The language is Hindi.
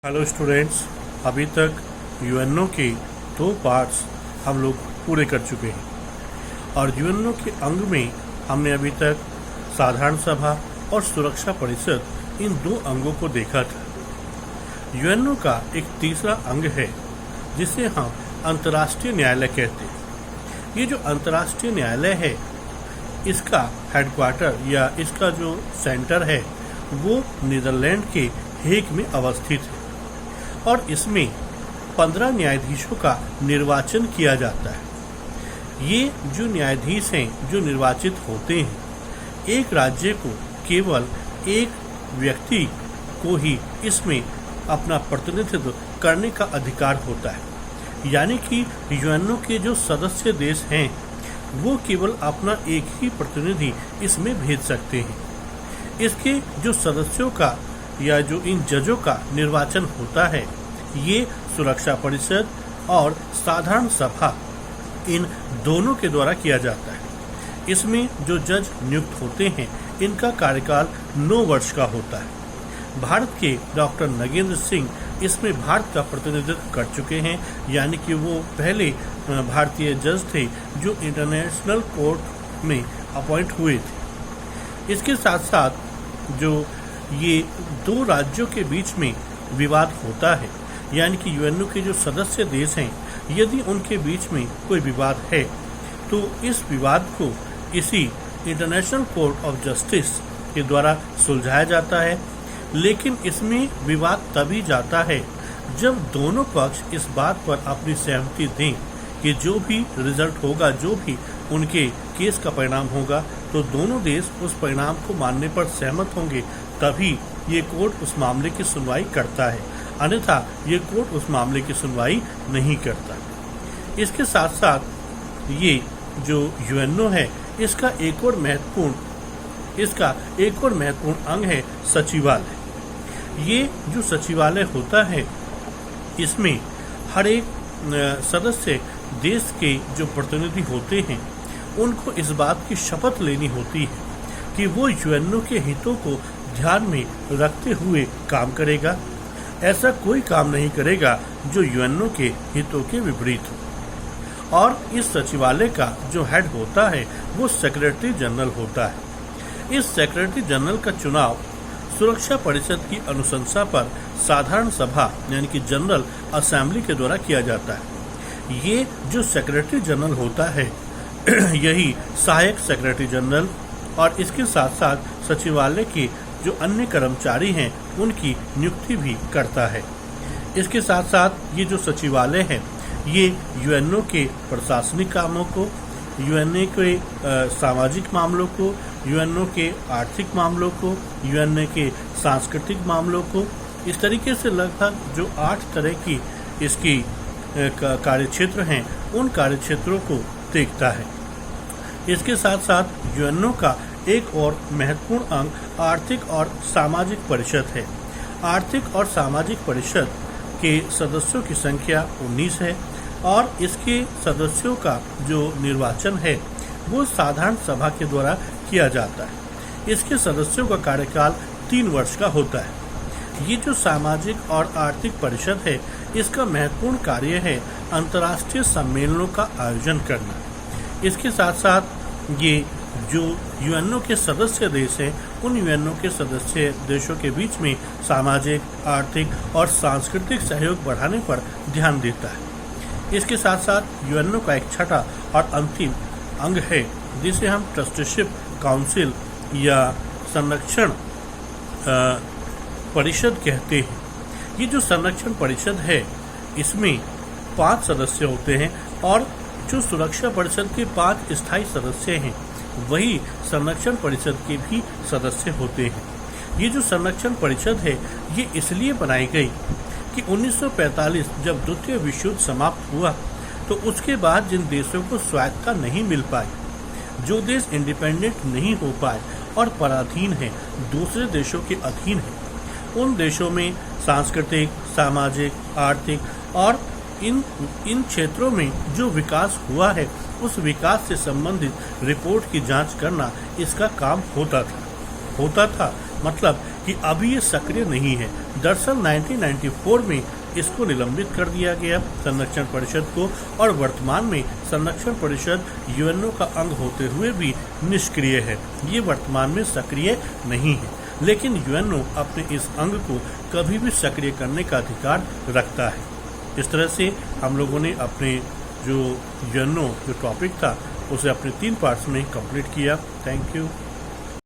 हेलो स्टूडेंट्स, अभी तक यूएनओ के 2 पार्ट्स हम लोग पूरे कर चुके हैं और यूएनओ के अंग में हमने अभी तक साधारण सभा और सुरक्षा परिषद इन 2 अंगों को देखा था। यूएनओ का एक तीसरा अंग है जिसे हम अंतर्राष्ट्रीय न्यायालय कहते हैं। ये जो अंतर्राष्ट्रीय न्यायालय है, इसका हेडक्वार्टर या इसका जो सेंटर है वो नीदरलैंड के हेग में अवस्थित है और इसमें 15 न्यायाधीशों का निर्वाचन किया जाता है। ये जो न्यायाधीश हैं जो निर्वाचित होते हैं, एक राज्य को केवल एक व्यक्ति को ही इसमें अपना प्रतिनिधित्व करने का अधिकार होता है। यानी कि यूएनओ के जो सदस्य देश हैं वो केवल अपना एक ही प्रतिनिधि इसमें भेज सकते हैं। इसके जो सदस्यों का या जो इन जजों का निर्वाचन होता है, ये सुरक्षा परिषद और साधारण सभा इन दोनों के द्वारा किया जाता है। इसमें जो जज नियुक्त होते हैं, इनका कार्यकाल 9 वर्ष का होता है। भारत के डॉक्टर नगेंद्र सिंह इसमें भारत का प्रतिनिधित्व कर चुके हैं, यानी कि वो पहले भारतीय जज थे जो इंटरनेशनल कोर्ट में अपॉइंट हुए थे। इसके साथ साथ जो ये 2 राज्यों के बीच में विवाद होता है, यानी कि यूएनओ के जो सदस्य देश हैं, यदि उनके बीच में कोई विवाद है तो इस विवाद को इसी इंटरनेशनल कोर्ट ऑफ जस्टिस के द्वारा सुलझाया जाता है। लेकिन इसमें विवाद तभी जाता है जब दोनों पक्ष इस बात पर अपनी सहमति दें कि जो भी रिजल्ट होगा, जो भी उनके केस का परिणाम होगा, तो दोनों देश उस परिणाम को मानने पर सहमत होंगे, तभी ये कोर्ट उस मामले की सुनवाई करता है। अन्यथा ये कोर्ट उस मामले की सुनवाई नहीं करता। इसके साथ साथ ये जो यूएनओ है, इसका एक और महत्वपूर्ण अंग है सचिवालय। ये जो सचिवालय होता है, इसमें हर एक सदस्य देश के जो प्रतिनिधि होते हैं, उनको इस बात की शपथ लेनी होती है कि वो यूएनओ के हितों को ध्यान में रखते हुए काम करेगा। ऐसा कोई काम नहीं करेगा जो यूएनओ के हितों के विपरीत हो। और इस सचिवालय का जो हेड होता है वो सेक्रेटरी जनरल होता है। इस सेक्रेटरी जनरल का चुनाव सुरक्षा परिषद की अनुशंसा पर साधारण सभा यानी कि जनरल असेंबली के द्वारा किया जाता है। ये जो सेक्रेटरी जनरल होता है यही सहायक सेक्रेटरी जनरल और इसके साथ साथ सचिवालय के जो अन्य कर्मचारी हैं उनकी नियुक्ति भी करता है। इसके साथ साथ ये जो सचिवालय है, ये यूएनओ के प्रशासनिक कामों को, यूएनओ के सामाजिक मामलों को, यूएनओ के आर्थिक मामलों को, यूएनओ के सांस्कृतिक मामलों को, इस तरीके से लगभग जो 8 तरह की इसकी कार्यक्षेत्र हैं, उन कार्यक्षेत्रों को देखता है। इसके साथ साथ यूएनओ का एक और महत्वपूर्ण अंग आर्थिक और सामाजिक परिषद है। आर्थिक और सामाजिक परिषद के सदस्यों की संख्या 19 है और इसके सदस्यों का जो निर्वाचन है वो साधारण सभा के द्वारा किया जाता है। इसके सदस्यों का कार्यकाल 3 वर्ष का होता है। ये जो सामाजिक और आर्थिक परिषद है, इसका महत्वपूर्ण कार्य है अंतर्राष्ट्रीय सम्मेलनों का आयोजन करना। इसके साथ साथ ये जो यूएनओ के सदस्य देश हैं, उन यूएनओ के सदस्य देशों के बीच में सामाजिक, आर्थिक और सांस्कृतिक सहयोग बढ़ाने पर ध्यान देता है। इसके साथ साथ यूएनओ का एक छठा और अंतिम अंग है जिसे हम ट्रस्टीशिप काउंसिल या संरक्षण परिषद कहते हैं। ये जो संरक्षण परिषद है, इसमें 5 सदस्य होते हैं और जो सुरक्षा परिषद के 5 स्थायी सदस्य हैं, वही संरक्षण परिषद के भी सदस्य होते हैं। ये जो संरक्षण परिषद है, ये इसलिए बनाई गई कि 1945 जब द्वितीय विश्व युद्ध समाप्त हुआ, तो उसके बाद जिन देशों को स्वायत्तता नहीं मिल पाई, जो देश इंडिपेंडेंट नहीं हो पाए और पराधीन हैं, दूसरे देशों के अधीन हैं, उन देशों में सांस्कृतिक, सामाजिक, आर्थिक और इन क्षेत्रों में जो विकास हुआ है, उस विकास से संबंधित रिपोर्ट की जांच करना इसका काम होता था। मतलब कि अभी ये सक्रिय नहीं है। दरअसल 1994 में इसको निलंबित कर दिया गया संरक्षण परिषद को, और वर्तमान में संरक्षण परिषद यूएनओ का अंग होते हुए भी निष्क्रिय है। ये वर्तमान में सक्रिय नहीं है, लेकिन यूएनओ अपने इस अंग को कभी भी सक्रिय करने का अधिकार रखता है। इस तरह से हम लोगों ने अपने जो यूएनओ जो टॉपिक था उसे अपने 3 पार्ट्स में कंप्लीट किया। Thank you.